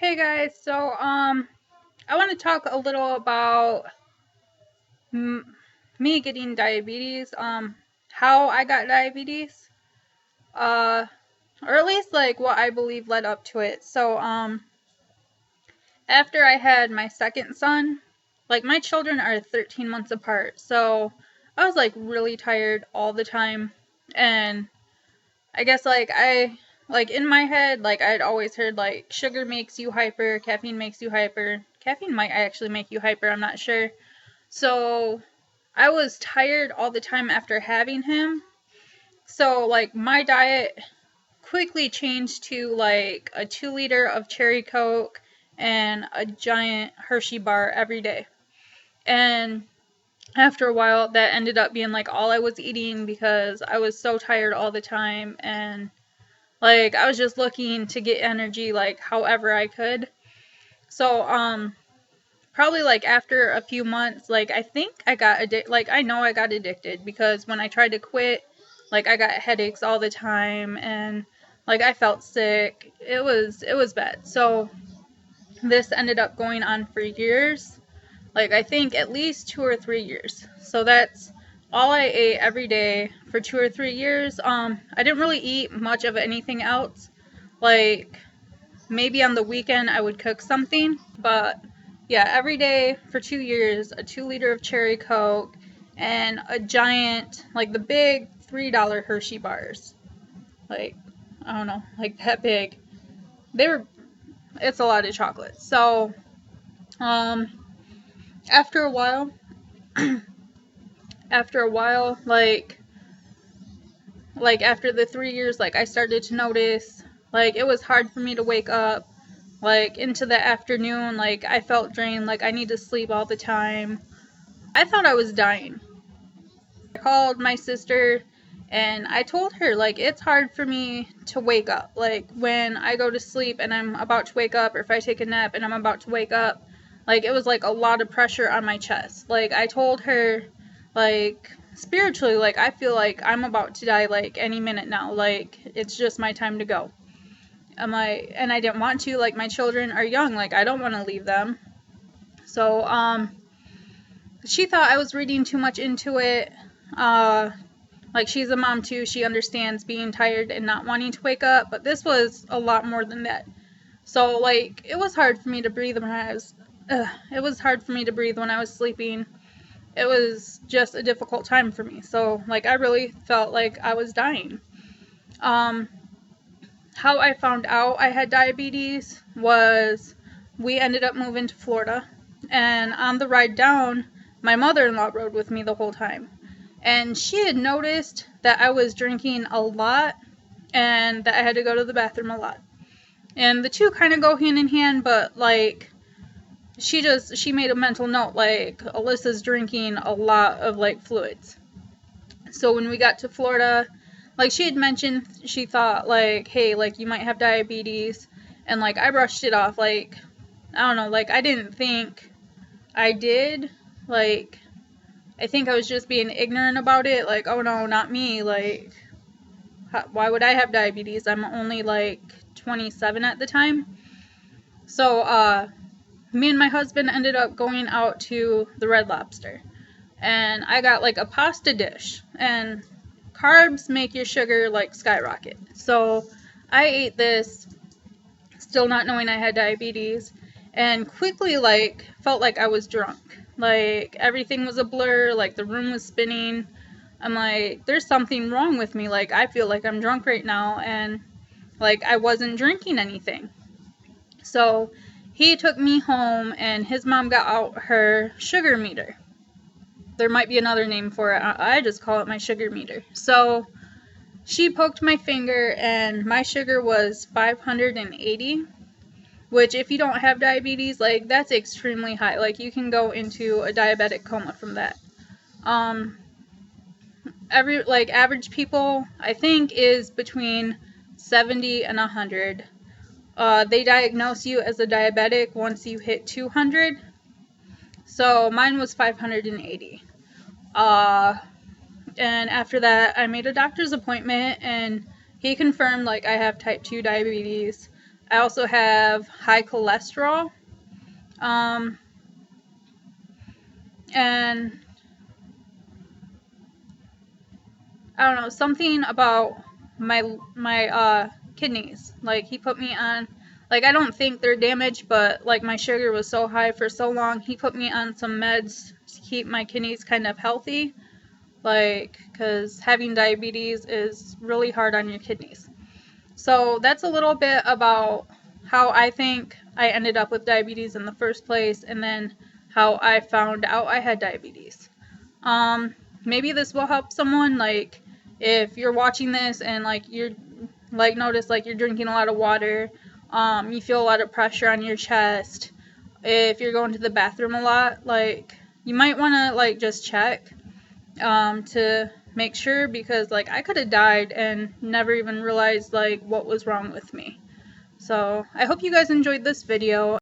Hey guys, I want to talk a little about me getting diabetes, how I got diabetes, uh, or at least like what I believe led up to it. After I had my second son, like my children are 13 months apart, so I was like really tired all the time, and I guess like in my head, like I'd always heard like sugar makes you hyper, caffeine makes you hyper. Caffeine might actually make you hyper, I'm not sure. So I was tired all the time after having him. So like my diet quickly changed to like a 2 liter of cherry Coke and a giant Hershey bar every day. And after a while that ended up being like all I was eating because I was so tired all the time, and like I was just looking to get energy like however I could. So probably like after a few months, like I think I got addicted. Like I know I got addicted because when I tried to quit, like I got headaches all the time, and like I felt sick. It was bad. So this ended up going on for years. Like I think at least 2 or 3 years. So that's all I ate every day for 2 or 3 years. I didn't really eat much of anything else. Like maybe on the weekend I would cook something, but yeah, every day for 2 years, a 2 liter of cherry Coke and a giant, like the big $3 Hershey bars. Like, I don't know, like that big. They were, it's a lot of chocolate. So, um, after a while, like after the 3 years, like I started to notice, like it was hard for me to wake up like into the afternoon. Like I felt drained, like I need to sleep all the time. I thought I was dying. I called my sister and I told her like it's hard for me to wake up. Like when I go to sleep and I'm about to wake up, or if I take a nap and I'm about to wake up, like it was like a lot of pressure on my chest. Like I told her, like spiritually, like I feel like I'm about to die like any minute now. Like it's just my time to go. And I didn't want to, like my children are young, like I don't want to leave them. So she thought I was reading too much into it. Like she's a mom too, she understands being tired and not wanting to wake up, but this was a lot more than that. So like it was hard for me to breathe when I was it was hard for me to breathe when I was sleeping. It was just a difficult time for me. So like I really felt like I was dying. um how I found out I had diabetes was we ended up moving to Florida, and on the ride down, my mother-in-law rode with me the whole time. And she had noticed that I was drinking a lot and that I had to go to the bathroom a lot. And the two kind of go hand in hand, but like she made a mental note like Alyssa's drinking a lot of like fluids. So when we got to Florida, like she had mentioned she thought like, hey, like you might have diabetes, and like I brushed it off. Like I don't know, like I didn't think I did. Like I think I was just being ignorant about it. Like, oh no, not me. Like why would I have diabetes? I'm only like 27 at the time. So me and my husband ended up going out to the Red Lobster, and I got like a pasta dish, and carbs make your sugar like skyrocket. So I ate this, still not knowing I had diabetes, and quickly like felt like I was drunk. Like everything was a blur, like the room was spinning. I'm like, there's something wrong with me. Like I feel like I'm drunk right now, and like I wasn't drinking anything. So he took me home, and his mom got out her sugar meter. There might be another name for it. I just call it my sugar meter. So she poked my finger, and my sugar was 580, which if you don't have diabetes, like that's extremely high. Like you can go into a diabetic coma from that. Um, average people, I think, is between 70 and 100. They diagnose you as a diabetic once you hit 200. So mine was 580. And after that, I made a doctor's appointment, and he confirmed like I have type 2 diabetes. I also have high cholesterol. And I don't know, something about my kidneys. Like, he put me on, like, I don't think they're damaged, but like my sugar was so high for so long, he put me on some meds to keep my kidneys kind of healthy. Like, because having diabetes is really hard on your kidneys. So that's a little bit about how I think I ended up with diabetes in the first place, and then how I found out I had diabetes. Maybe this will help someone, like, if you're watching this and like you're like notice like you're drinking a lot of water, you feel a lot of pressure on your chest, if you're going to the bathroom a lot, like, you might want to like just check to make sure, because like I could have died and never even realized like what was wrong with me. So I hope you guys enjoyed this video.